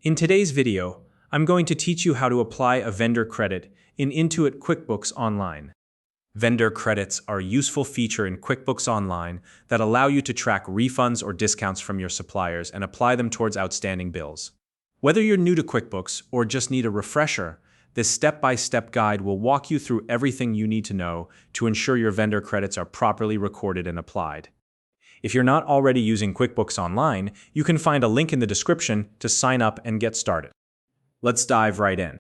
In today's video, I'm going to teach you how to apply a vendor credit in Intuit QuickBooks Online. Vendor credits are a useful feature in QuickBooks Online that allow you to track refunds or discounts from your suppliers and apply them towards outstanding bills. Whether you're new to QuickBooks or just need a refresher, this step-by-step guide will walk you through everything you need to know to ensure your vendor credits are properly recorded and applied. If you're not already using QuickBooks Online, you can find a link in the description to sign up and get started. Let's dive right in.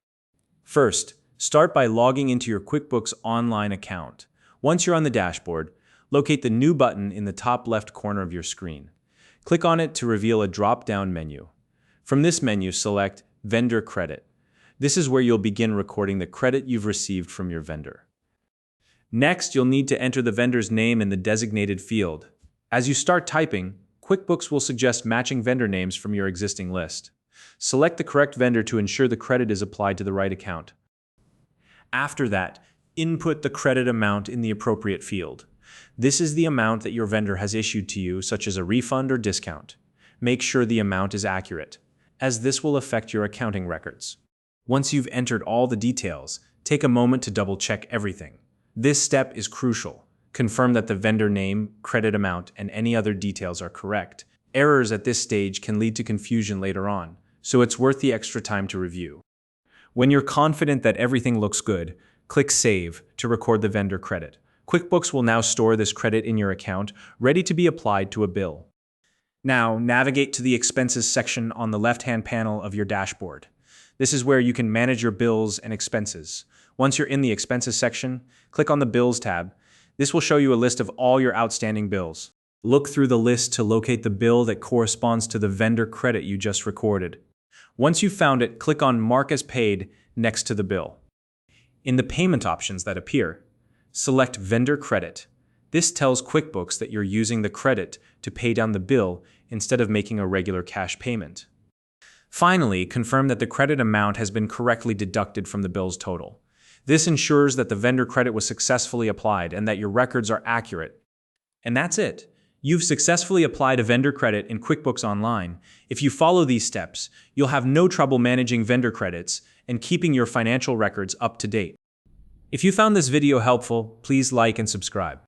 First, start by logging into your QuickBooks Online account. Once you're on the dashboard, locate the New button in the top left corner of your screen. Click on it to reveal a drop-down menu. From this menu, select Vendor Credit. This is where you'll begin recording the credit you've received from your vendor. Next, you'll need to enter the vendor's name in the designated field. As you start typing, QuickBooks will suggest matching vendor names from your existing list. Select the correct vendor to ensure the credit is applied to the right account. After that, input the credit amount in the appropriate field. This is the amount that your vendor has issued to you, such as a refund or discount. Make sure the amount is accurate, as this will affect your accounting records. Once you've entered all the details, take a moment to double-check everything. This step is crucial. Confirm that the vendor name, credit amount, and any other details are correct. Errors at this stage can lead to confusion later on, so it's worth the extra time to review. When you're confident that everything looks good, click Save to record the vendor credit. QuickBooks will now store this credit in your account, ready to be applied to a bill. Now, navigate to the Expenses section on the left-hand panel of your dashboard. This is where you can manage your bills and expenses. Once you're in the Expenses section, click on the Bills tab. This will show you a list of all your outstanding bills. Look through the list to locate the bill that corresponds to the vendor credit you just recorded. Once you've found it, click on Mark as Paid next to the bill. In the payment options that appear, select Vendor Credit. This tells QuickBooks that you're using the credit to pay down the bill instead of making a regular cash payment. Finally, confirm that the credit amount has been correctly deducted from the bill's total. This ensures that the vendor credit was successfully applied and that your records are accurate. And that's it. You've successfully applied a vendor credit in QuickBooks Online. If you follow these steps, you'll have no trouble managing vendor credits and keeping your financial records up to date. If you found this video helpful, please like and subscribe.